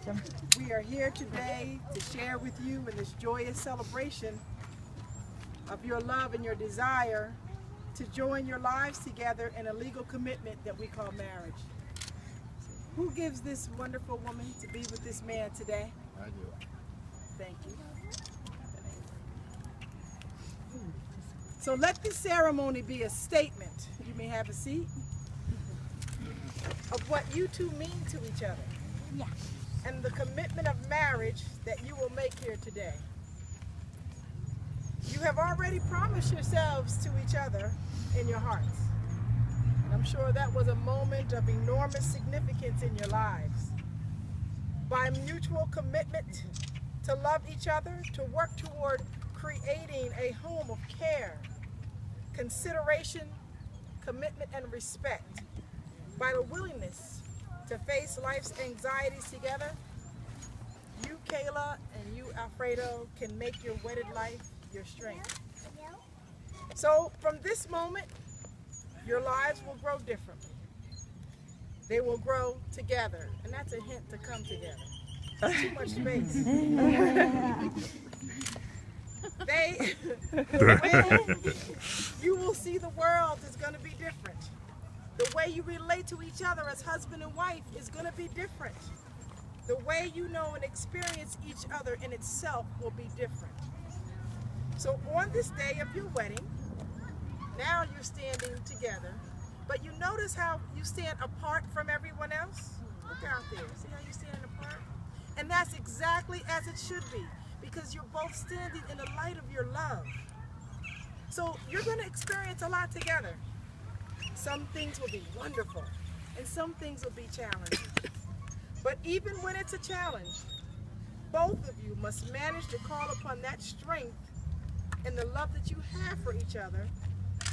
welcome. We are here today to share with you in this joyous celebration of your love and your desire to join your lives together in a legal commitment that we call marriage. Who gives this wonderful woman to be with this man today? I do. Thank you. So let this ceremony be a statement. You may have a seat. Of what you two mean to each other. Yeah. And the commitment of marriage that you will make here today. You have already promised yourselves to each other in your hearts. And I'm sure that was a moment of enormous significance in your lives. By mutual commitment to love each other, to work toward creating a home of care, consideration, commitment, and respect. By the willingness to face life's anxieties together, you, Kayla, and you, Alfredo, can make your wedded life your strength. So from this moment, your lives will grow differently. They will grow together, and that's a hint to come together. There's too much space. You will see the world is going to be different. The way you relate to each other as husband and wife is going to be different. The way you know and experience each other in itself will be different. So on this day of your wedding, now you're standing together, but you notice how you stand apart from everyone else? Look out there. See how you're standing apart? And that's exactly as it should be, because you're both standing in the light of your love. So you're going to experience a lot together. Some things will be wonderful, and some things will be challenging. But even when it's a challenge, both of you must manage to call upon that strength and the love that you have for each other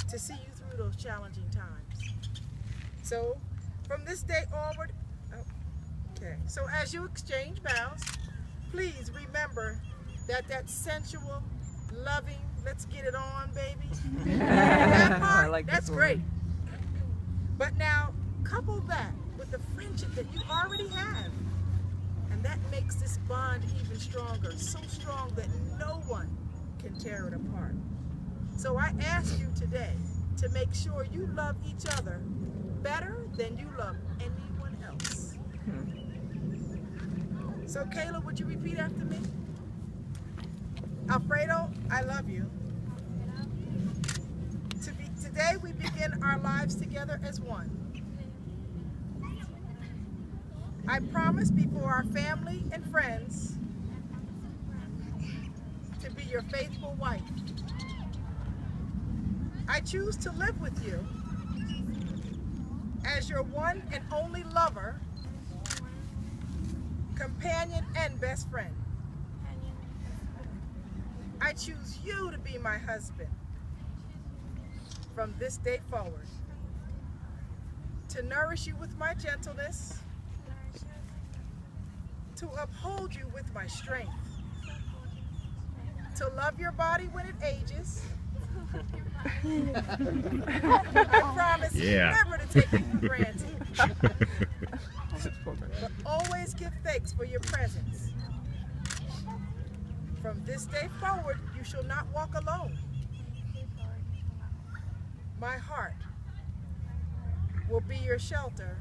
to see you through those challenging times. So from this day onward, so as you exchange vows, please remember that sensual, loving, let's get it on, baby. That part, that's great. But now, couple that with the friendship that you already have. And that makes this bond even stronger. So strong that no one can tear it apart. So I ask you today to make sure you love each other better than you love anyone else. So Kayla, would you repeat after me? Alfredo, I love you. Today we begin our lives together as one. I promise before our family and friends to be your faithful wife. I choose to live with you as your one and only lover, companion, and best friend. I choose you to be my husband from this day forward, to nourish you with my gentleness, to uphold you with my strength, to love your body when it ages. I promise never to take it for granted, but always give thanks for your presence. From this day forward, you shall not walk alone. My heart will be your shelter,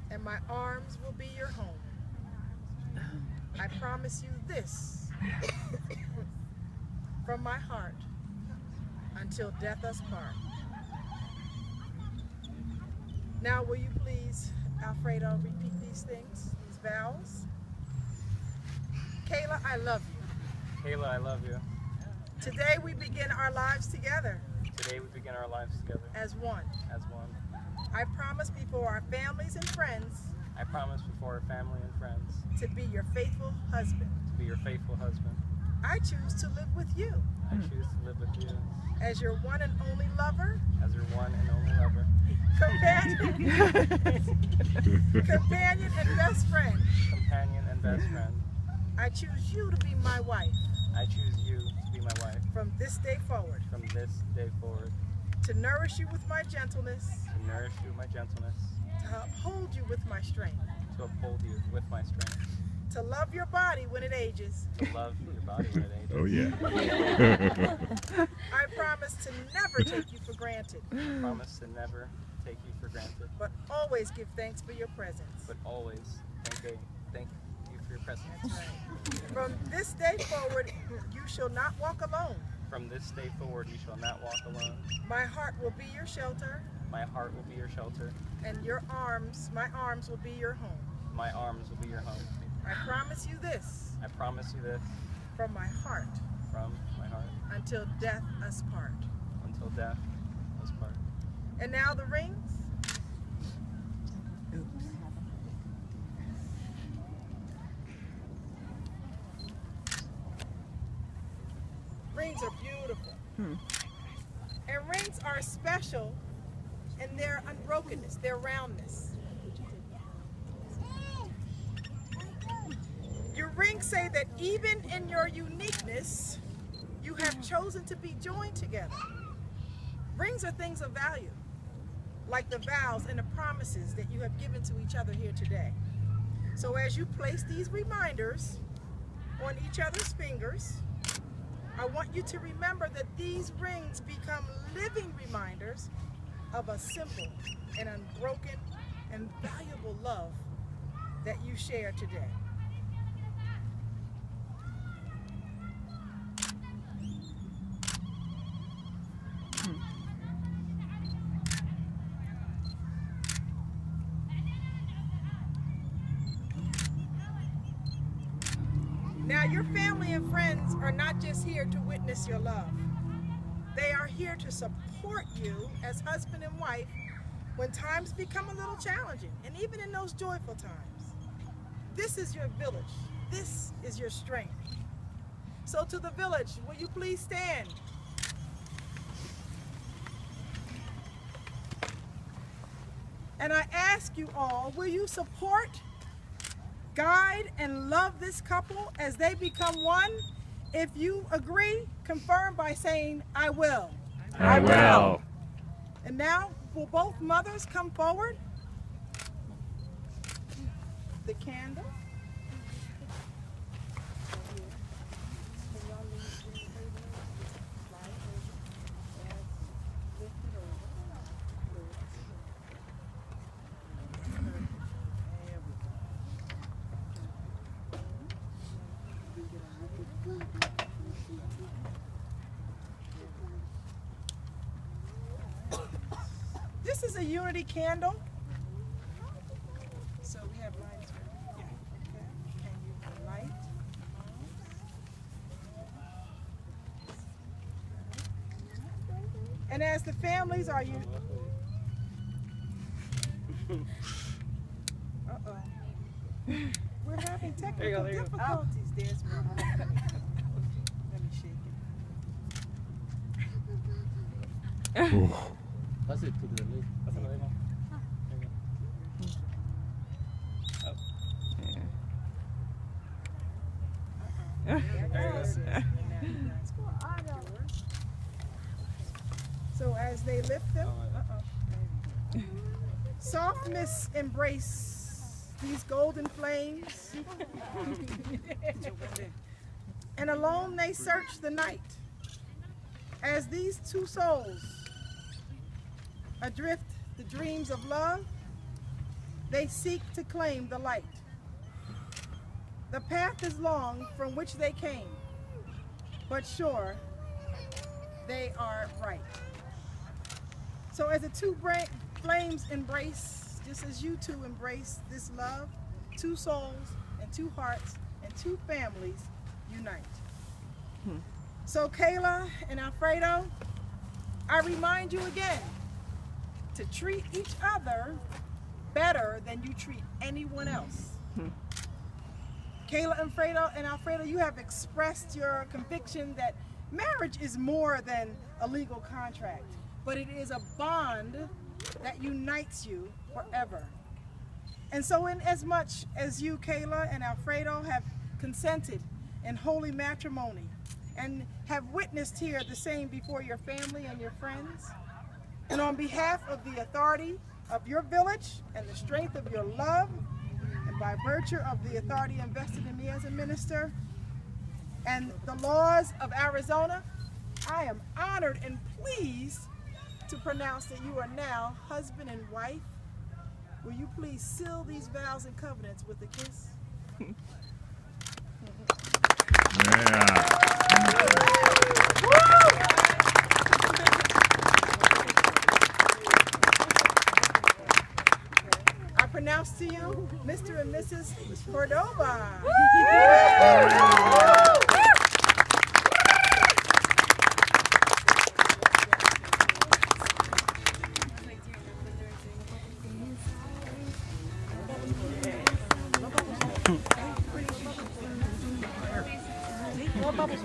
and my arms will be your home. I promise you this from my heart until death us part. Now will you please, Alfredo, repeat these things, these vows? Kayla, I love you. Kayla, I love you. Today we begin our lives together. Today we begin our lives together. As one. As one. I promise before our families and friends. I promise before our family and friends. To be your faithful husband. To be your faithful husband. I choose to live with you. I choose to live with you. As your one and only lover. As your one and only lover. Companion and best friend. Companion and best friend. I choose you to be my wife. I choose you to be my wife. From this day forward. From this day forward. To nourish you with my gentleness. To nourish you with my gentleness. To uphold you with my strength. to uphold you with my strength, to love your body when it ages. to love your body when it ages. Oh, yeah. I promise to never take you for granted, I promise to never take you for granted, but always give thanks for your presence. but always thank you for your presence. That's right. From this day forward, you shall not walk alone. From this day forward, you shall not walk alone. My heart will be your shelter, My heart will be your shelter. and my arms will be your home. My arms will be your home. I promise you this I promise you this from my heart from my heart until death us part. until death us part. And now the rings. Rings are beautiful. And rings are special in their unbrokenness, their roundness. Your rings say that even in your uniqueness, you have chosen to be joined together. Rings are things of value, like the vows and the promises that you have given to each other here today. So as you place these reminders on each other's fingers, I want you to remember that these rings become living reminders of a simple and unbroken and valuable love that you share today. Now, your family and friends are not just here to witness your love. They are here to support you as husband and wife when times become a little challenging, and even in those joyful times. This is your village. This is your strength. So to the village, will you please stand? And I ask you all, will you support, guide, and love this couple as they become one? If you agree, confirm by saying, I will. I will. And now, will both mothers come forward? The candle. This is a unity candle. So we have lights. Yeah. Okay. And you can light. And as the families are you. Uh-oh. We're having technical difficulties. There's one. Let me shake it. Pass it to the left. Pass it right. So as they lift them, soft mists embrace these golden flames, and alone they search the night. As these two souls adrift the dreams of love, they seek to claim the light. The path is long from which they came, but sure, they are right. So as the two flames embrace, just as you two embrace this love, two souls and two hearts and two families unite. So Kayla and Alfredo, I remind you again to treat each other better than you treat anyone else. Kayla and Alfredo, you have expressed your conviction that marriage is more than a legal contract, but it is a bond that unites you forever. And so in as much as you, Kayla and Alfredo, have consented in holy matrimony and have witnessed here the same before your family and your friends, and on behalf of the authority of your village and the strength of your love by virtue of the authority invested in me as a minister and the laws of Arizona, I am honored and pleased to pronounce that you are now husband and wife. Will you please seal these vows and covenants with a kiss? I pronounce to you, Mr. and Mrs. Cordova. More bubbles.